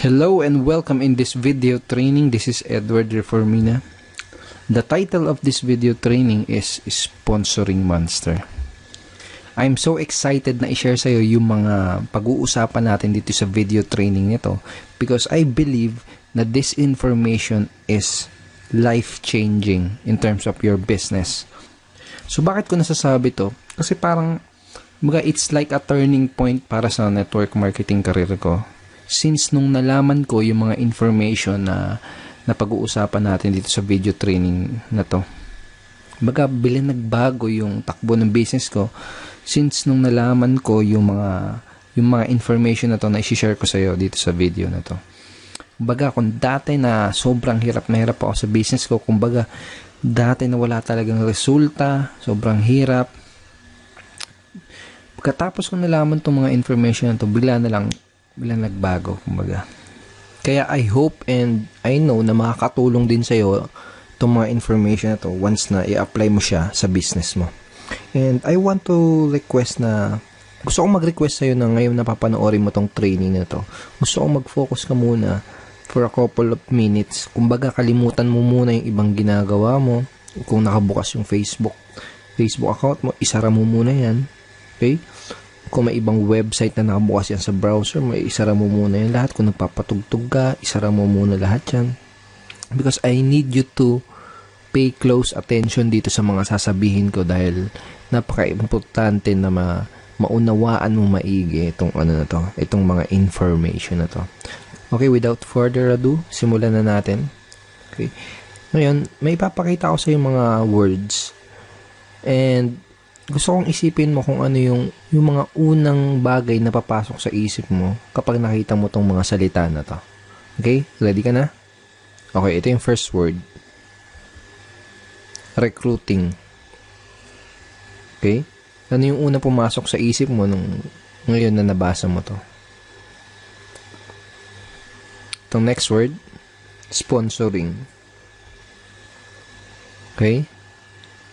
Hello and welcome in this video training. This is Edward Reformina. The title of this video training is Sponsoring Monster. I'm so excited na i-share sa iyo yung mga pag-uusapan natin dito sa video training nito because I believe na this information is life-changing in terms of your business. So bakit ko nasasabi to? Kasi parang it's like a turning point para sa network marketing career ko. Since nung nalaman ko yung mga information na pag-uusapan natin dito sa video training na to, bilin nagbago yung takbo ng business ko. Since nung nalaman ko yung mga information na to na i-share ko sa iyo dito sa video na to. Kung dati na sobrang hirap na hirap ako sa business ko, dati na wala talagang resulta, sobrang hirap. Pagkatapos ko nalaman tong mga information na to, bigla nagbago, Kaya I hope and I know na makakatulong din sa'yo itong mga information na to once na i-apply mo siya sa business mo. And I want to request na, gusto kong mag-request sa'yo na ngayon napapanoorin mo tong training na to. Gusto kong mag-focus ka muna for a couple of minutes. Kalimutan mo muna yung ibang ginagawa mo. Kung nakabukas yung Facebook account mo, isara mo muna yan. Okay? Kung may ibang website na nakabukas yan sa browser, isara mo muna yan lahat. Kung nagpapatugtog ka, isara mo muna lahat yan. Because I need you to pay close attention dito sa mga sasabihin ko dahil napaka-importante na maunawaan mo maigi itong mga information na to. Okay, without further ado, simulan na natin. Okay. Ngayon, may ipapakita ko sa yung mga words. And gusto kong isipin mo kung ano yung mga unang bagay na papasok sa isip mo kapag nakita mo tong mga salita na to. Okay? Ready ka na? Okay, ito yung first word. Recruiting. Okay? Ano yung unang pumasok sa isip mo nung ngayon na nabasa mo to? Itong next word, sponsoring. Okay?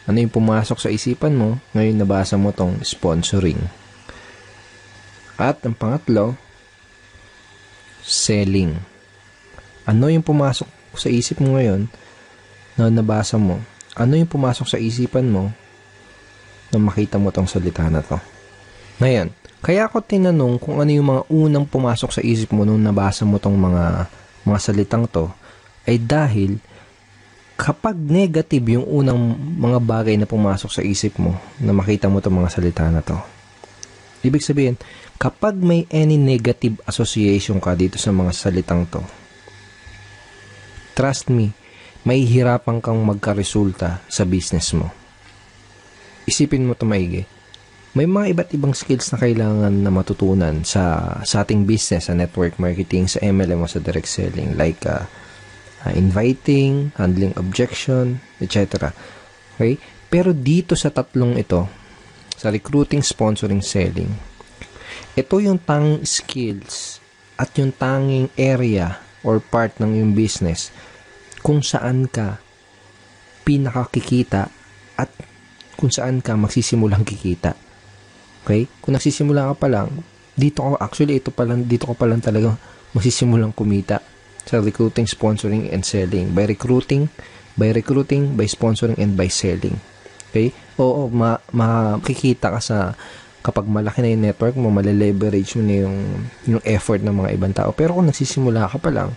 Ano yung pumasok sa isipan mo ngayon nabasa mo tong sponsoring? At ang pangatlo, selling. Ano yung pumasok sa isip mo ngayon na nabasa mo? Ano yung pumasok sa isipan mo na makita mo tong salita na to? Ngayon, kaya ako tinanong kung ano yung mga unang pumasok sa isip mo nung nabasa mo tong mga salitang to ay dahil kapag negative yung unang mga bagay na pumasok sa isip mo na makita mo itong mga salita na to, ibig sabihin, kapag may any negative association ka dito sa mga salitang to, trust me, may hirapan kang magkaresulta sa business mo. Isipin mo ito maigi. May mga iba't ibang skills na kailangan na matutunan sa ating business, sa network marketing, sa MLM o sa direct selling, like inviting, handling objection, etc. Okay? Pero dito sa tatlong ito, sa recruiting, sponsoring, selling, ito yung tanging skills at yung tanging area or part ng yung business kung saan ka pinakakikita at kung saan ka magsisimulang kikita. Okay? Kung nagsisimula ka pa lang, dito ka pa lang talaga magsisimulang kumita sa recruiting, sponsoring, and selling. By recruiting, by sponsoring, and by selling. Okay? Oo, makikita ka kapag malaki na yung network mo, maleleverage mo na yung effort ng mga ibang tao. Pero kung nagsisimula ka pa lang,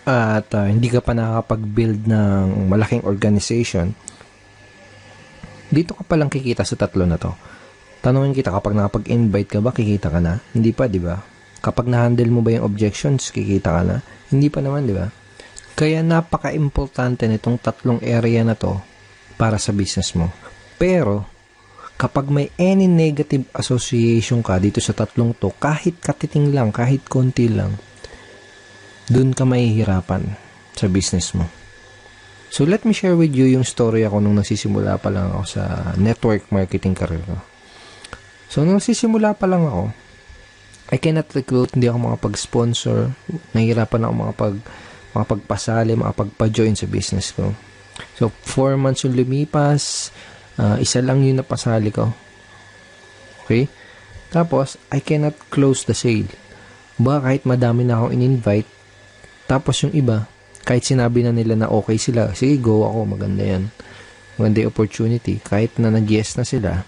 at hindi ka pa nakakapag-build ng malaking organization, dito ka pa lang kikita sa tatlo na to. Tanungin kita, kapag nakapag-invite ka ba, kikita ka na? Hindi pa, di ba? Kapag na-handle mo ba yung objections, kikita ka na? Hindi pa naman, di ba? Kaya napaka-importante nitong tatlong area na to para sa business mo. Pero, kapag may any negative association ka dito sa tatlong to, kahit katiting lang, kahit konti lang, dun ka mahihirapan sa business mo. So, let me share with you yung story ako nung nagsisimula pa lang ako sa network marketing career ko. So, nung nagsisimula pa lang ako, I cannot recruit, hindi ako makapag-sponsor, nahihirapan ako makapagpasali, makapagpa-join sa business ko. So, 4 months yung lumipas, isa lang yung napasali ko. Okay? Tapos, I cannot close the sale. Kahit madami na akong in-invite, Tapos yung iba, kahit sinabi na nila na okay sila, sige go ako, maganda yan. Maganda yung opportunity. Kahit na nag-yes na sila,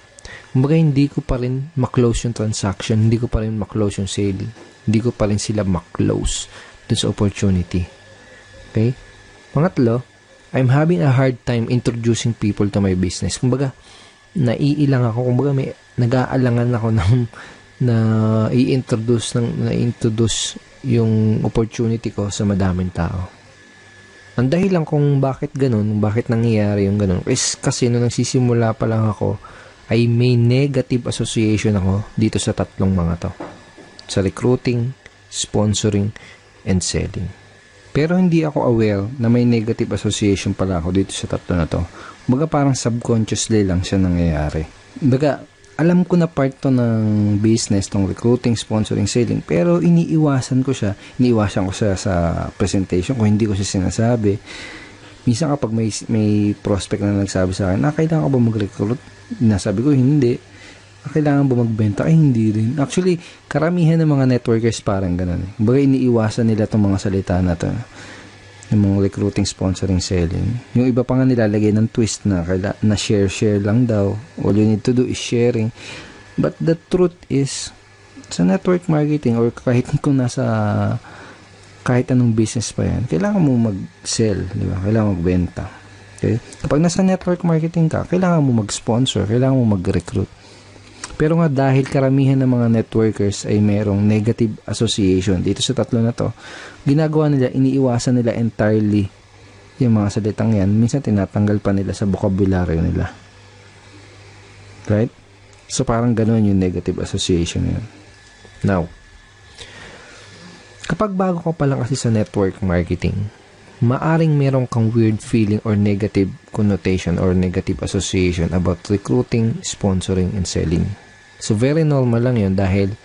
kumbaga hindi ko pa rin maklose yung transaction, hindi ko pa rin maklose yung sale, hindi ko pa rin sila maklose dun sa opportunity. Okay? Pangatlo, I'm having a hard time introducing people to my business. Kumbaga, naiilang ako, kumbaga may nag-aalangan ako na i-introduce yung opportunity ko sa madaming tao. Ang dahilan kung bakit ganun, bakit nangyayari yung ganun, is kasi nung nagsisimula pa lang ako, ay may negative association ako dito sa tatlong mga to. Sa recruiting, sponsoring, and selling. Pero hindi ako aware na may negative association pala ako dito sa tatlo na to. Baga parang subconsciously lang siya nangyayari. Baga, alam ko na part to ng business, tong recruiting, sponsoring, selling, pero iniiwasan ko siya sa presentation ko, hindi ko siya sinasabi. Minsan kapag may prospect na nagsabi sa akin, kailangan ko ba mag-recruit? Nasabi ko, hindi. Kailangan ba magbenta? Ay, hindi rin. Actually, karamihan ng mga networkers parang ganun. Baga iniiwasan nila tong mga salita na to. Yung mga recruiting, sponsoring, selling. Yung iba pa nga nilalagay ng twist na share lang daw. All you need to do is sharing. But the truth is, sa network marketing or kahit anong business pa yan, kailangan mo mag-sell, di ba? Kailangan magbenta. Okay? Kapag nasa network marketing ka, kailangan mo mag-sponsor, kailangan mo mag-recruit. Pero nga dahil karamihan ng mga networkers ay mayroong negative association dito sa tatlo na to, ginagawa nila, iniiwasan nila entirely yung mga salitang yan. Minsan tinatanggal pa nila sa vocabulary nila. Right? So parang ganoon yung negative association yun. Now, kapag bago ka pa lang kasi sa network marketing, maaring meron kang weird feeling or negative connotation or negative association about recruiting, sponsoring, and selling. So, very normal lang yun dahil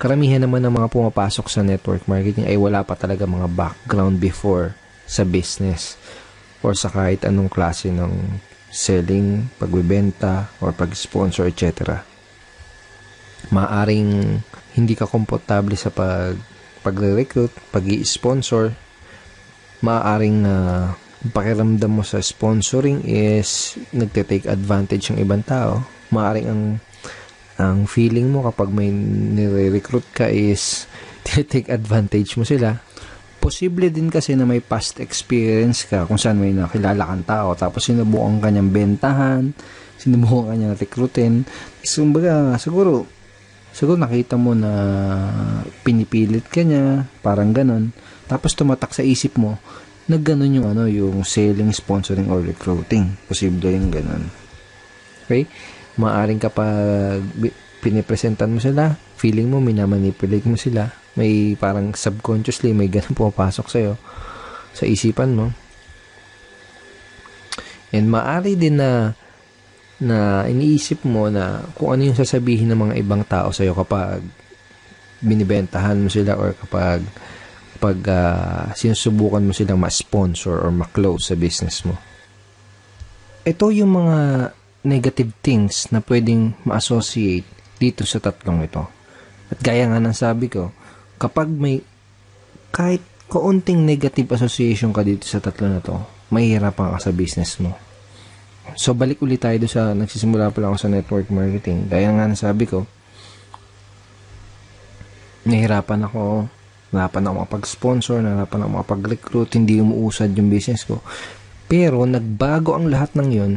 karamihan naman ng mga pumapasok sa network marketing ay wala pa talaga mga background before sa business or sa kahit anong klase ng selling, pagbebenta, or pag-sponsor, etc. Maaring hindi ka komportable sa pagre-recruit, pag-i-sponsor. Maaring pakiramdam mo sa sponsoring is nagte-take advantage ng ibang tao. Maaring ang feeling mo kapag may nire-recruit ka is take advantage mo sila. Posible din kasi na may past experience ka kung saan may nakilala kang tao tapos sinubukan ka niyang bentahan, sinubukan ka niyang recruitin. So, siguro nakita mo na pinipilit ka niya, parang ganon. Tapos tumatak sa isip mo na ganon yung selling, sponsoring, or recruiting. Posible yung ganon. Okay? Maaring kapag pinipresentan mo sila, feeling mo, minamanipulate mo sila, may parang subconsciously, may ganun pumapasok sa'yo, sa isipan mo. And maaari din na iniisip mo na kung ano yung sasabihin ng mga ibang tao sa'yo kapag binibentahan mo sila or kapag sinusubukan mo silang ma-sponsor or ma-close sa business mo. Ito yung mga negative things na pwedeng ma-associate dito sa tatlong ito. At gaya nga ng sabi ko, kapag may kahit kaunting negative association ka dito sa tatlo na to, mahihirapan ka sa business mo. So, balik ulit tayo doon sa nagsisimula pa lang ako sa network marketing. Gaya nga ng sabi ko, nahirapan ako makapag-sponsor, nahirapan ako makapag-recruit, hindi umuusad yung business ko. Pero, nagbago ang lahat ng yun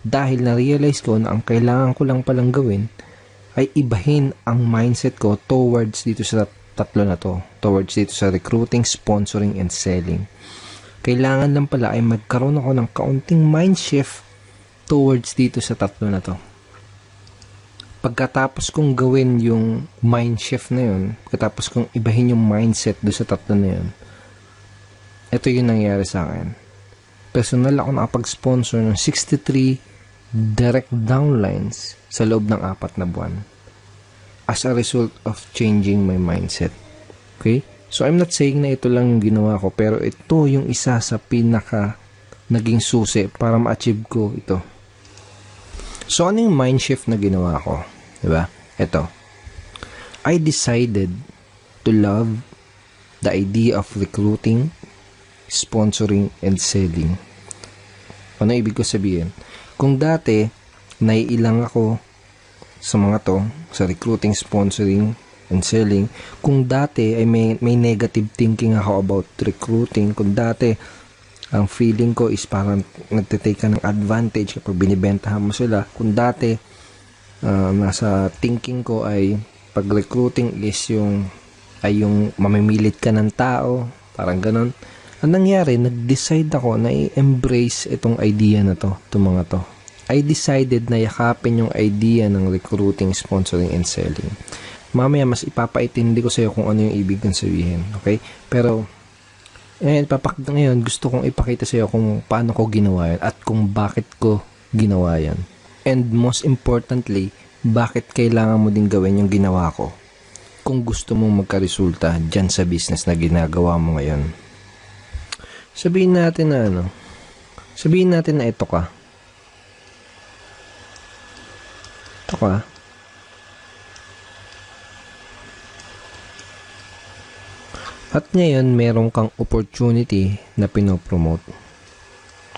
dahil na-realize ko na ang kailangan ko lang palang gawin ay ibahin ang mindset ko towards dito sa tatlo na to. Towards dito sa recruiting, sponsoring, and selling. Kailangan lang pala ay magkaroon ako ng kaunting mind shift towards dito sa tatlo na to. Pagkatapos kong gawin yung mind shift na yun, pagkatapos kong ibahin yung mindset do sa tatlo na yun, ito yung nangyari sa akin. Personal ako nakapag-sponsor ng 63 direct downlines sa loob ng 4 na buwan as a result of changing my mindset. Okay? So, I'm not saying na ito lang yung ginawa ko, pero ito yung isa sa pinaka naging susi para ma-achieve ko ito. So, ano yung mind shift na ginawa ko? Diba? Ito. I decided to love the idea of recruiting, sponsoring, and selling. Ano ibig ko sabihin? Kung dati, naiilang ako sa mga to, sa recruiting, sponsoring, and selling, kung dati ay may negative thinking ako about recruiting, kung dati, ang feeling ko is parang nagtitake ka ng advantage kapag binibentahan mo sila, kung dati, nasa thinking ko ay pag recruiting is yung mamimilit ka ng tao, parang ganon. Ang nangyari, nag-decide ako na i-embrace itong idea na to, itong mga to. I decided na yakapin yung idea ng recruiting, sponsoring, and selling. Mamaya, mas ipapaitindi ko sa'yo kung ano yung ibig kong sabihin. Okay? Pero, ngayon, gusto kong ipakita sa'yo kung paano ko ginawa yan at kung bakit ko ginawa yan. And most importantly, bakit kailangan mo din gawin yung ginawa ko kung gusto mong magka-resulta dyan sa business na ginagawa mo ngayon. Sabihin natin na ito ka. At ngayon, meron kang opportunity na pinopromote.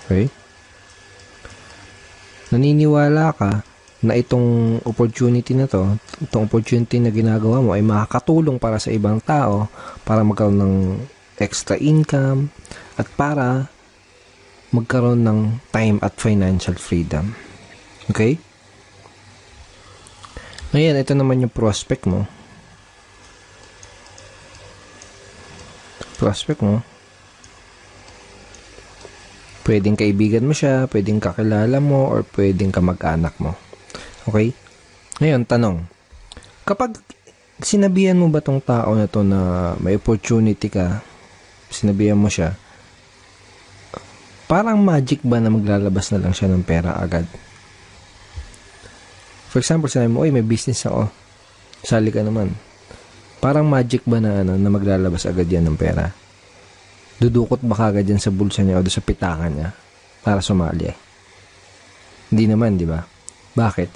Okay? Naniniwala ka na itong opportunity na to, itong opportunity na ginagawa mo ay makakatulong para sa ibang tao, para magkaroon ng extra income, at para magkaroon ng time at financial freedom. Okay? Ngayon, ito naman yung prospect mo. Pwedeng kaibigan mo siya, pwedeng kakilala mo, or pwedeng kamag-anak mo. Okay? Ngayon, tanong. Kapag sinabihan mo ba tong tao na to na may opportunity ka, sinabihan mo siya, parang magic ba na maglalabas na lang siya ng pera agad? For example, sinabi mo, may business ako. Sali ka naman. Parang magic ba na maglalabas agad yan ng pera? Dudukot ba kagad yan sa bulsa niya o sa pitakan niya para sumali? Hindi naman, di ba? Bakit?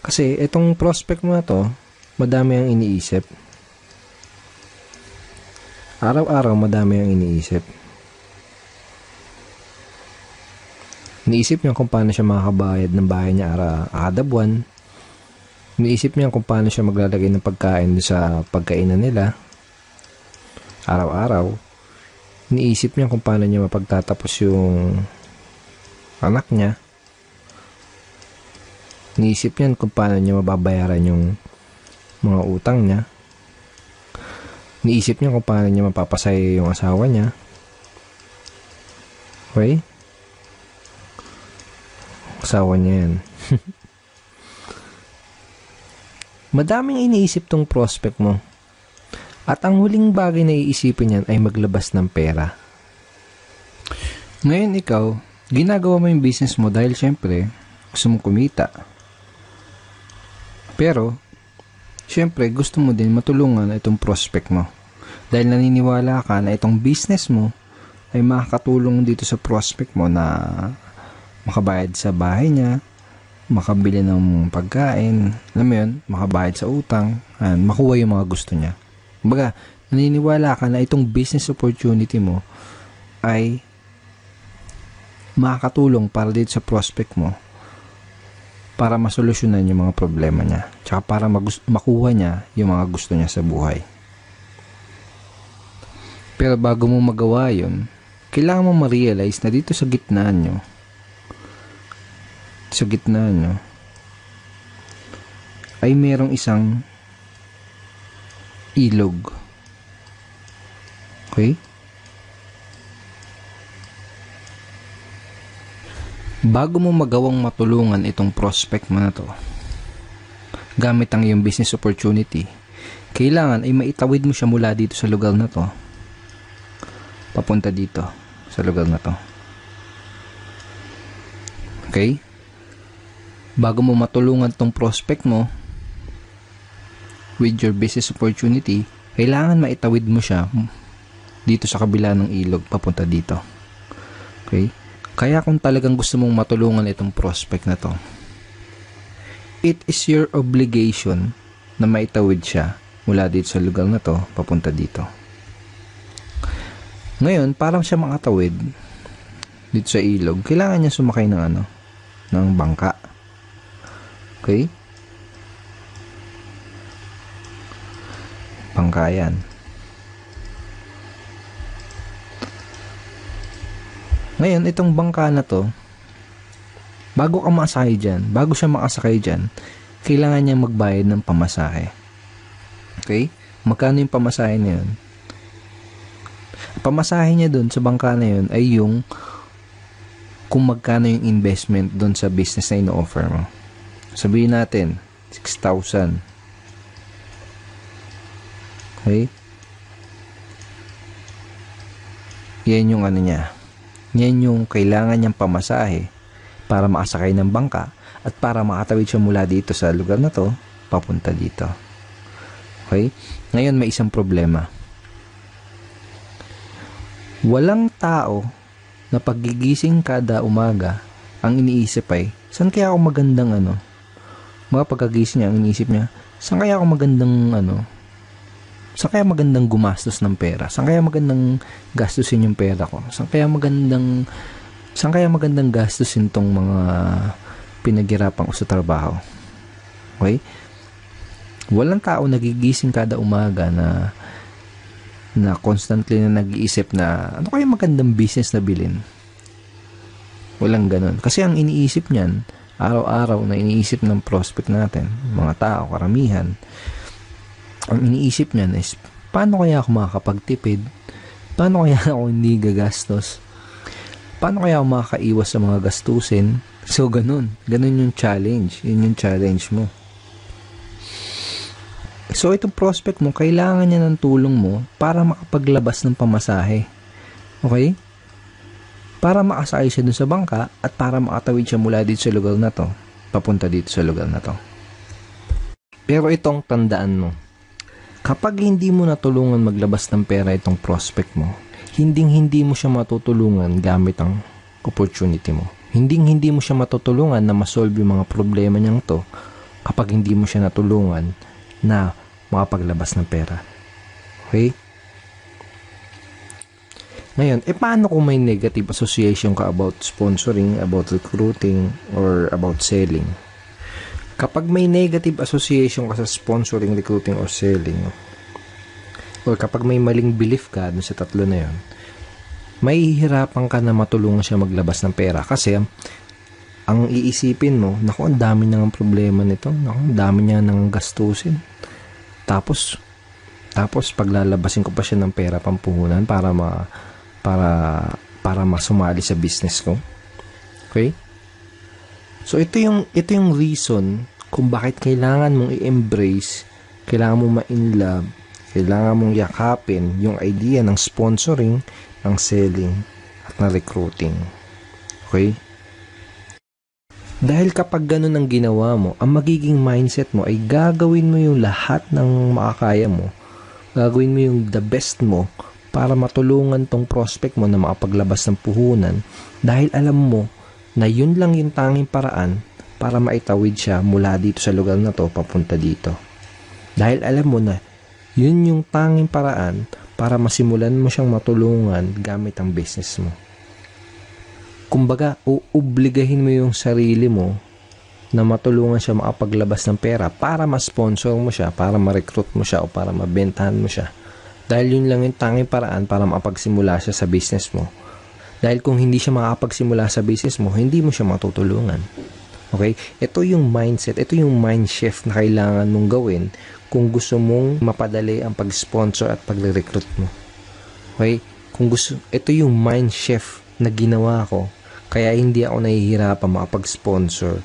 Kasi itong prospect mo na to, madami ang iniisip. Araw-araw, madami ang iniisip. Iniisip niya kung paano siya makakabayad ng bahay niya kada buwan. Iniisip niya kung paano siya maglalagay ng pagkain sa pagkainan nila araw-araw. Iniisip niya kung paano niya mapagtatapos yung anak niya. Iniisip niya kung paano niya mababayaran yung mga utang niya. Iniisip niya kung paano niya mapapasaya yung asawa niya. Okay? Asawa niya yan. Madaming iniisip tong prospect mo. At ang huling bagay na iisipin niyan ay maglabas ng pera. Ngayon ikaw, ginagawa mo yung business mo dahil syempre, gusto mong kumita. Pero, syempre, gusto mo din matulungan itong prospect mo. Dahil naniniwala ka na itong business mo ay makakatulong dito sa prospect mo na makabayad sa bahay niya, makabili ng pagkain, alam mo yun, makabayad sa utang, makuha yung mga gusto niya. Kumbaga, naniniwala ka na itong business opportunity mo ay makakatulong para dito sa prospect mo para masolusyonan yung mga problema niya, tsaka para makuha niya yung mga gusto niya sa buhay. Pero bago mo magawa yun, kailangan mo ma-realize na dito sa gitna nyo, ay merong isang ilog. Okay? Bago mo magawang matulungan itong prospect mo na to, gamit ang iyong business opportunity, kailangan ay maitawid mo siya mula dito sa lugar na to, papunta dito sa lugar na to. Okay? Bago mo matulungan tong prospect mo with your business opportunity, kailangan maitawid mo siya dito sa kabila ng ilog papunta dito. Okay? Kaya kung talagang gusto mong matulungan itong prospect na to, it is your obligation na maitawid siya mula dito sa lugar na to papunta dito. Ngayon, para siya makatawid dito sa ilog, kailangan niya sumakay ng bangka. Okay? Bangka yan. Ngayon, itong bangka na to, bago siya makasakay dyan, kailangan niya magbayad ng pamasahe. Okay? Magkano yung pamasahe na yun? Pamasahe niya dun sa bangka na yun ay yung kung magkano yung investment dun sa business na ino-offer mo. Sabihin natin, 6,000. Okay? Yan yung niya. Yan yung kailangan niyang pamasahe para makasakay ng bangka at para makatawid siya mula dito sa lugar na to, papunta dito. Okay? Ngayon, may isang problema. Walang tao na paggigising kada umaga, ang iniisip ay, saan kaya ako magandang mga pagkagising niya, ang iniisip niya, saan kaya magandang gumastos ng pera? Saan kaya magandang gastusin yung pera ko? Saan kaya magandang gastusin tong mga pinaghirapan ko sa trabaho? Okay? Walang tao nagigising kada umaga na constantly na nag-iisip na ano kaya magandang business na bilhin. Walang ganun. Kasi ang iniisip niyan, araw-araw na iniisip ng prospect natin, mga tao, karamihan, ang iniisip niyan is, paano kaya ako makakapagtipid? Paano kaya ako hindi gagastos? Paano kaya ako makakaiwas sa mga gastusin? So, ganun. Ganun yung challenge. Yun yung challenge mo. So, itong prospect mo, kailangan niya ng tulong mo para makapaglabas ng pamasahe. Okay? Para makasakay siya dun sa bangka at para makatawid siya mula dito sa lugar na to, papunta dito sa lugar na to. Pero itong tandaan mo, kapag hindi mo natulungan maglabas ng pera itong prospect mo, hindi mo siya matutulungan gamit ang opportunity mo. Hindi mo siya matutulungan na masolve yung mga problema niyang to kapag hindi mo siya natulungan na makapaglabas ng pera. Okay? Ngayon, paano kung may negative association ka about sponsoring, about recruiting, or about selling? Kapag may negative association ka sa sponsoring, recruiting, or selling, or kapag may maling belief ka dun sa tatlo na yun, mahihirapan ka na matulungan siya maglabas ng pera kasi ang iisipin mo, naku, ang dami nang problema nito, naku, ang dami niya nang gastusin. Tapos paglalabasin ko pa siya ng pera pampuhunan para masumali sa business ko. Okay? So ito yung reason kung bakit kailangan mong i-embrace, kailangan mong ma-inlove, kailangan mong yakapin yung idea ng sponsoring, ng selling, at ng recruiting. Okay? Dahil kapag ganun ang ginawa mo, ang magiging mindset mo ay gagawin mo yung lahat ng makakaya mo. Gagawin mo yung the best mo para matulungan tong prospect mo na makapaglabas ng puhunan dahil alam mo na yun lang yung tanging paraan para maitawid siya mula dito sa lugar na to papunta dito. Dahil alam mo na yun yung tanging paraan para masimulan mo siyang matulungan gamit ang business mo. Kumbaga, uobligahin mo yung sarili mo na matulungan siya makapaglabas ng pera para ma-sponsor mo siya, para ma-recruit mo siya o para mabentahan mo siya. Dahil yun lang yung tanging paraan para makapagsimula siya sa business mo. Dahil kung hindi siya makapagsimula sa business mo, hindi mo siya matutulungan. Okay? Ito yung mindset, ito yung mind shift na kailangan mong gawin kung gusto mong mapadali ang pag-sponsor at pag-recruit mo. Okay? Ito yung mind shift na ginawa ko, kaya hindi ako nahihirapan makapag-sponsor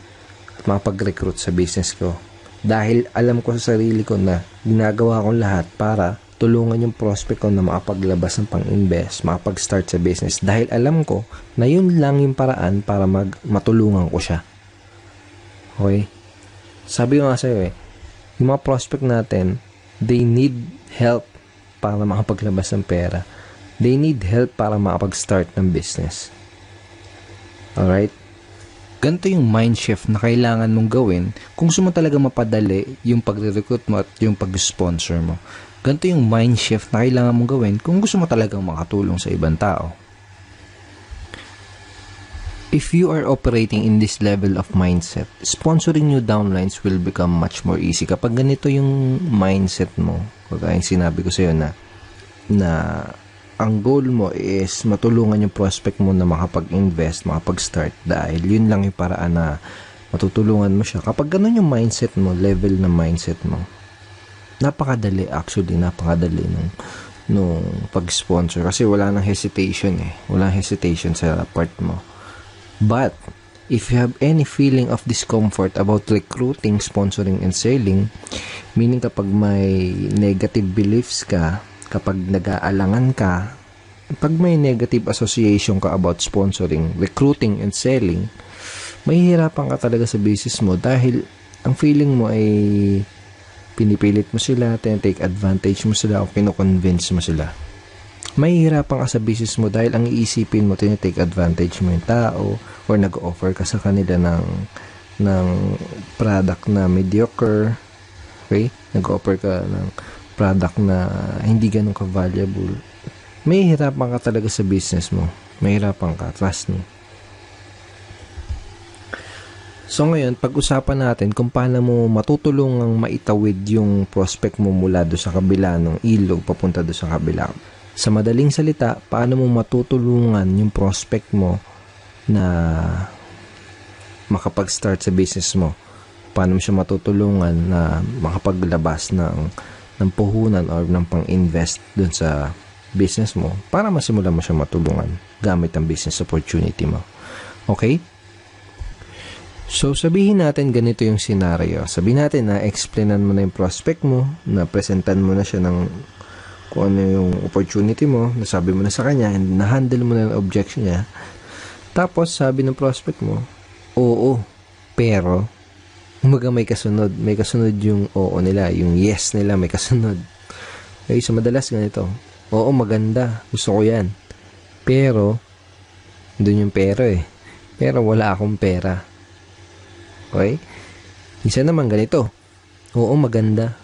at makapag-recruit sa business ko. Dahil alam ko sa sarili ko na ginagawa kong lahat para tulungan yung prospect ko na makapaglabas ng pang-invest, makapag-start sa business. Dahil alam ko na yun lang yung paraan para matulungan ko siya. Okay? Sabi ko nga sa'yo yung mga prospect natin, they need help para makapaglabas ng pera. They need help para makapag-start ng business. Alright? Ganito yung mind shift na kailangan mong gawin kung gusto mo talaga mapadali yung pagre-recruit mo at yung pag-sponsor mo. Ganito yung mind shift na kailangan mong gawin kung gusto mo talagang makatulong sa ibang tao. If you are operating in this level of mindset, sponsoring new downlines will become much more easy. Kapag ganito yung mindset mo, kagaya yung sinabi ko sa'yo na ang goal mo is matulungan yung prospect mo na makapag-invest, makapag-start dahil yun lang yung paraan na matutulungan mo siya. Kapag ganun yung mindset mo, level na mindset mo, napakadali nung pag-sponsor kasi wala nang hesitation walang hesitation sa part mo. But if you have any feeling of discomfort about recruiting, sponsoring, and selling, meaning kapag may negative beliefs ka, kapag nag-aalangan ka, pag may negative association ka about sponsoring, recruiting, and selling, mahihirapan ka talaga sa business mo dahil ang feeling mo ay pinipilit mo sila, take advantage mo sila, o kino-convince mo sila. Mahihirapan ka sa business mo dahil ang iisipin mo, take advantage mo yung tao or nag-offer ka sa kanila ng product na mediocre, okay? Nag-offer ka ng product na hindi ganun ka-valuable. Mahihirapan ka talaga sa business mo. Mahihirapan ka, trust me. So ngayon, pag-usapan natin kung paano mo matutulungang maitawid yung prospect mo mula do sa kabila ng ilog papunta do sa kabila. Sa madaling salita, paano mo matutulungan yung prospect mo na makapag-start sa business mo? Paano mo siya matutulungan na makapaglabas ng puhunan or ng pang-invest dun sa business mo para masimulan mo siya matulungan gamit ang business opportunity mo. Okay? So, sabihin natin ganito yung scenario. Sabihin natin na explainan mo na yung prospect mo, na presentan mo na siya ng kung ano yung opportunity mo, nasabi mo na sa kanya, and na-handle mo na yung objection niya. Tapos, sabi ng prospect mo, oo, pero umaga may kasunod yung oo nila, yung yes nila may kasunod. Okay, so madalas ganito, oo, maganda, gusto ko yan, pero doon yung pero pero wala akong pera. Okay, isa naman ganito, oo, maganda,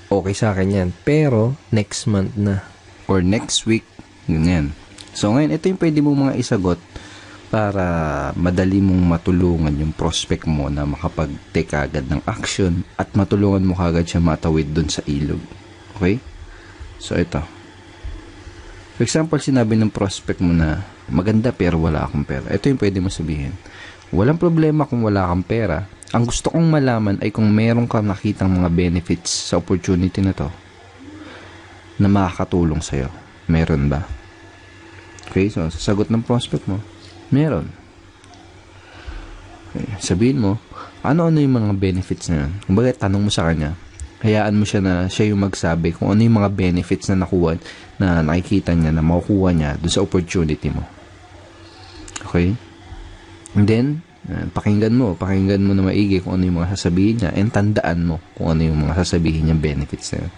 okay sa akin yan, pero next month na or next week, ganyan. So ngayon, ito yung pwede mo mga isagot para madali mong matulungan yung prospect mo na makapag-take agad ng action at matulungan mo kagad siya matawid dun sa ilog. Okay? So, ito. For example, sinabi ng prospect mo na maganda pero wala akong pera. Ito yung pwede mo sabihin. Walang problema kung wala kang pera. Ang gusto kong malaman ay kung meron kang nakitang mga benefits sa opportunity na to na makakatulong sa'yo. Meron ba? Okay? So, sasagot ng prospect mo, meron. Okay. Sabihin mo, ano-ano yung mga benefits na yun. Kumbaga, tanong mo sa kanya. Hayaan mo siya na siya yung magsabi kung ano yung mga benefits na nakuha, na nakikita niya, na makukuha niya doon sa opportunity mo. Okay? And then, pakinggan mo na maigi kung ano yung mga sasabihin niya, and tandaan mo kung ano yung mga sasabihin niyang benefits na yun.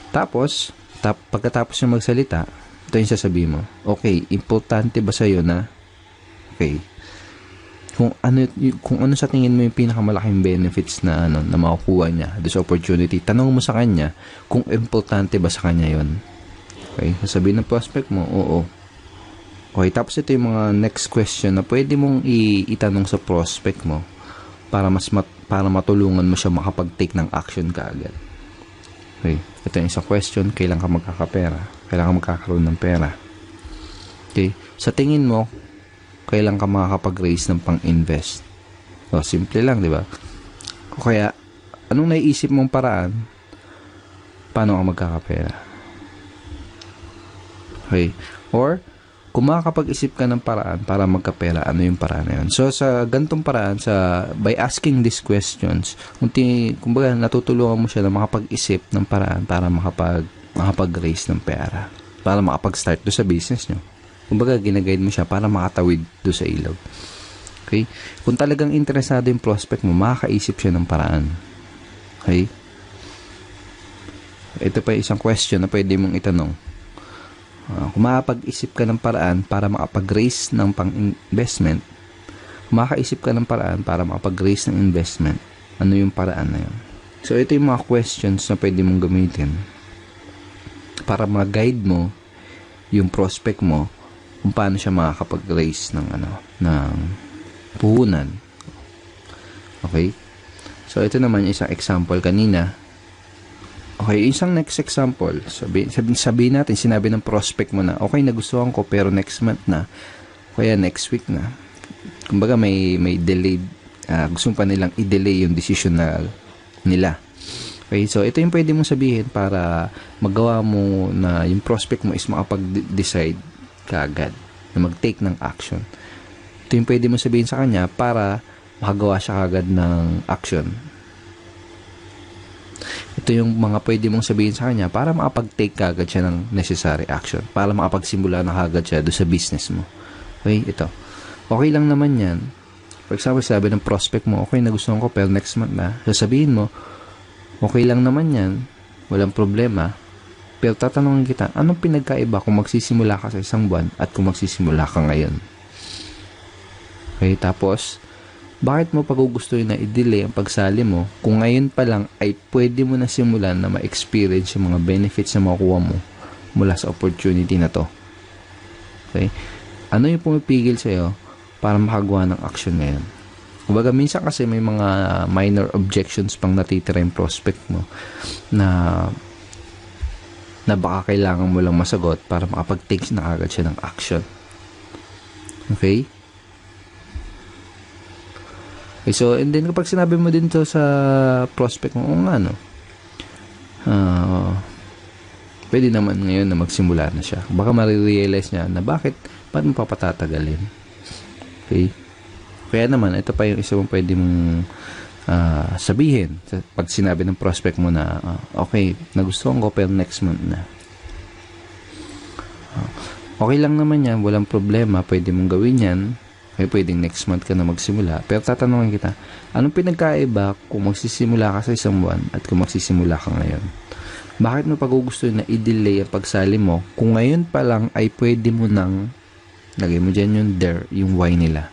Tapos, pagkatapos niya magsalita, ito yung sasabihin mo, okay, importante ba sa'yo na okay, kung ano sa tingin mo yung pinakamalaking benefits na na makukuha niya doon sa opportunity, tanong mo sa kanya kung importante ba sa kanya yon. Okay, sasabihin ng prospect mo, oo. Okay, tapos ito yung mga next question na pwede mong itanong sa prospect mo para para matulungan mo siya makapag-take ng action kaagad. Okay, ito yung isang question, kailan ka magkakapera? Kailan ka magkakaroon ng pera? Okay, sa tingin mo, kailan ka makakapag-raise ng pang-invest? So, simple lang, di ba? O kaya, anong naiisip mong paraan? Paano ka magkakapera? Okay. Or, kung makakapag-isip ka ng paraan para magkapera, ano yung paraan na yun? So, sa gantong paraan, by asking these questions, kumbaga, natutulungan mo siya na makapag-isip ng paraan para makapag-raise ng pera. Para makapag-start do sa business nyo. Kumbaga, ginaguide mo siya para makatawid do sa ilog. Okay? Kung talagang interesado yung prospect mo, makakaisip siya ng paraan. Okay? Ito pa isang question na pwede mong itanong. Kung makapag-isip ka ng paraan para makapag-raise ng pang-investment, makaisip ka ng paraan para makapag-raise ng investment. Ano yung paraan na yun? So, ito yung mga questions na pwede mong gamitin para ma-guide mo yung prospect mo kung paano siya makakapag-raise ng puhunan. Okay? So, ito naman isang example kanina. Okay, isang next example. Sabihin natin, sinabi ng prospect mo na, okay, nagustuhan ko, pero next month na, kaya next week na. Kumbaga, may delayed, gusto pa nilang i-delay yung decision nila. Okay, so ito yung pwede mong sabihin para magawa mo na yung prospect mo is makapag-decide kaagad na mag-take ng action. Ito yung pwede mong sabihin sa kanya para makagawa siya kaagad ng action. Ito yung mga pwede mong sabihin sa kanya para makapag-take kaagad siya ng necessary action, para makapagsimula na kaagad siya doon sa business mo. Okay, ito. Okay lang naman yan. For example, sabi ng prospect mo, okay, nagustuhan ko, pero next month na. Sasabihin mo, okay lang naman yan, walang problema, pero tatanungin kita, anong pinagkaiba kung magsisimula ka sa isang buwan at kung magsisimula ka ngayon? Okay, tapos, bakit mo pagugustuhin na i-delay ang pagsali mo kung ngayon pa lang ay pwede mo na simulan na ma-experience yung mga benefits na makuha mo mula sa opportunity na to? Okay? Ano yung pumipigil sa'yo para makagawa ng action ngayon? Kumbaga, minsan kasi may mga minor objections pang natitira yung prospect mo na baka kailangan mo lang masagot para makapag-take na agad siya ng action. Okay? Okay, so, and then kapag sinabi mo din to sa prospect mo, pwede naman ngayon na magsimula na siya. Baka marirealize niya na ba't mo papatatagalin? Okay? Kaya naman, ito pa yung isa mong pwede mong sabihin pag sinabi ng prospect mo na, okay, nagustuhan ko pero next month na. Okay lang naman yan, walang problema, pwede mong gawin yan. Okay, pwedeng next month ka na magsimula. Pero tatanungin kita, anong pinagkaiba kung magsisimula ka sa isang buwan at kung magsisimula ka ngayon? Bakit mo pagugustuhin na i-delay ang pagsali mo kung ngayon pa lang ay pwede mo nang, lagay mo dyan yung why nila.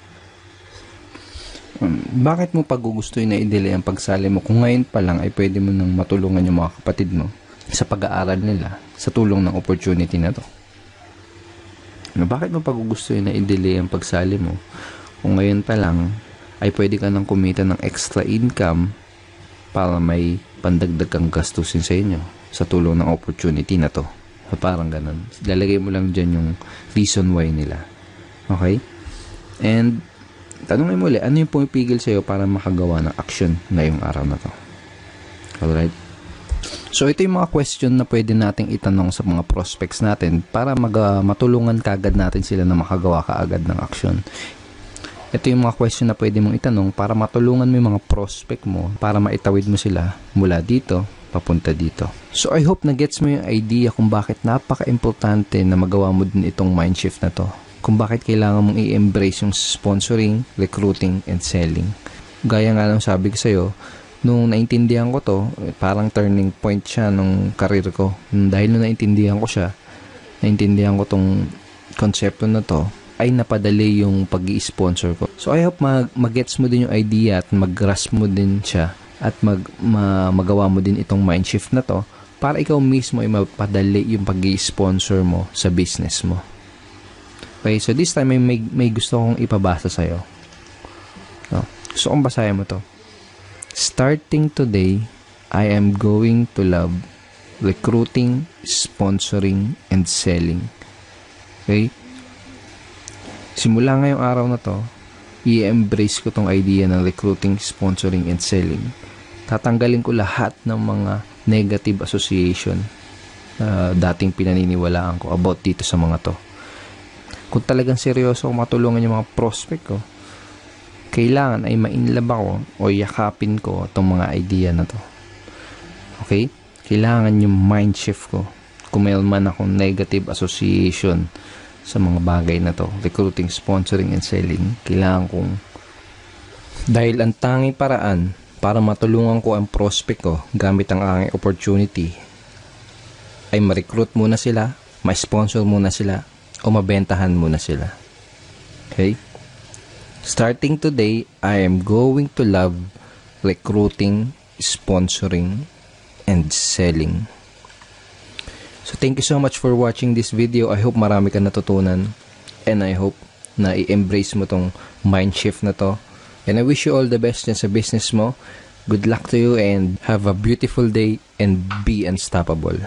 Bakit mo pagugustuhin na i-delay ang pagsali mo kung ngayon pa lang ay pwede mo nang matulungan yung mga kapatid mo sa pag-aaral nila sa tulong ng opportunity na to? Bakit mo pagugustuhin na i-delay ang pagsali mo kung ngayon pa lang ay pwede ka nang kumita ng extra income para may pandagdag kang gastusin sa inyo sa tulong ng opportunity na to? So, parang ganun. Lalagay mo lang dyan yung reason why nila. Okay? And tanongin mo ulit, ano yung pumipigil sa'yo para makagawa ng action ngayong araw na to? Alright? So, ito yung mga question na pwede nating itanong sa mga prospects natin para matulungan kaagad natin sila na makagawa kaagad ng action. Ito yung mga question na pwede mong itanong para matulungan mo yung mga prospect mo para maitawid mo sila mula dito papunta dito. So, I hope na gets mo yung idea kung bakit napaka-importante na magawa mo din itong mind shift na to. Kung bakit kailangan mong i-embrace yung sponsoring, recruiting, and selling. Gaya nga ng sabi ko sa'yo, nung naintindihan ko to, parang turning point siya nung career ko. Dahil nung naintindihan ko tong konsepto na to, ay napadali yung pag-i-sponsor ko. So, I hope mag-gets mo din yung idea at mag-grasp mo din siya at magawa mo din itong mind shift na to para ikaw mismo ay mapadali yung pag-i-sponsor mo sa business mo. Okay, so this time may gusto kong ipabasa sa'yo. No? Gusto kong basahin mo to. Starting today, I am going to love recruiting, sponsoring, and selling. Okay? Simula ngayong araw na to, i-embrace ko tong idea ng recruiting, sponsoring, and selling. Tatanggalin ko lahat ng mga negative association na dating pinaniniwalaan ko about dito sa mga to. Kung talagang seryoso ako matulungan yung mga prospect ko, kailangan ay ma-inlove ako o yakapin ko itong mga idea na to. Okay? Kailangan yung mind shift ko. Kung mayroon man akong negative association sa mga bagay na to, recruiting, sponsoring, and selling, kailangan kong, dahil ang tanging paraan para matulungan ko ang prospect ko gamit ang aking opportunity ay ma-recruit muna sila, ma-sponsor muna sila, o mabentahan muna sila. Okay? Starting today, I am going to love recruiting, sponsoring, and selling. So thank you so much for watching this video. I hope marami ka natutunan, and I hope na i-embrace mo tong mind shift na to. And I wish you all the best dyan sa business mo. Good luck to you and have a beautiful day and be unstoppable.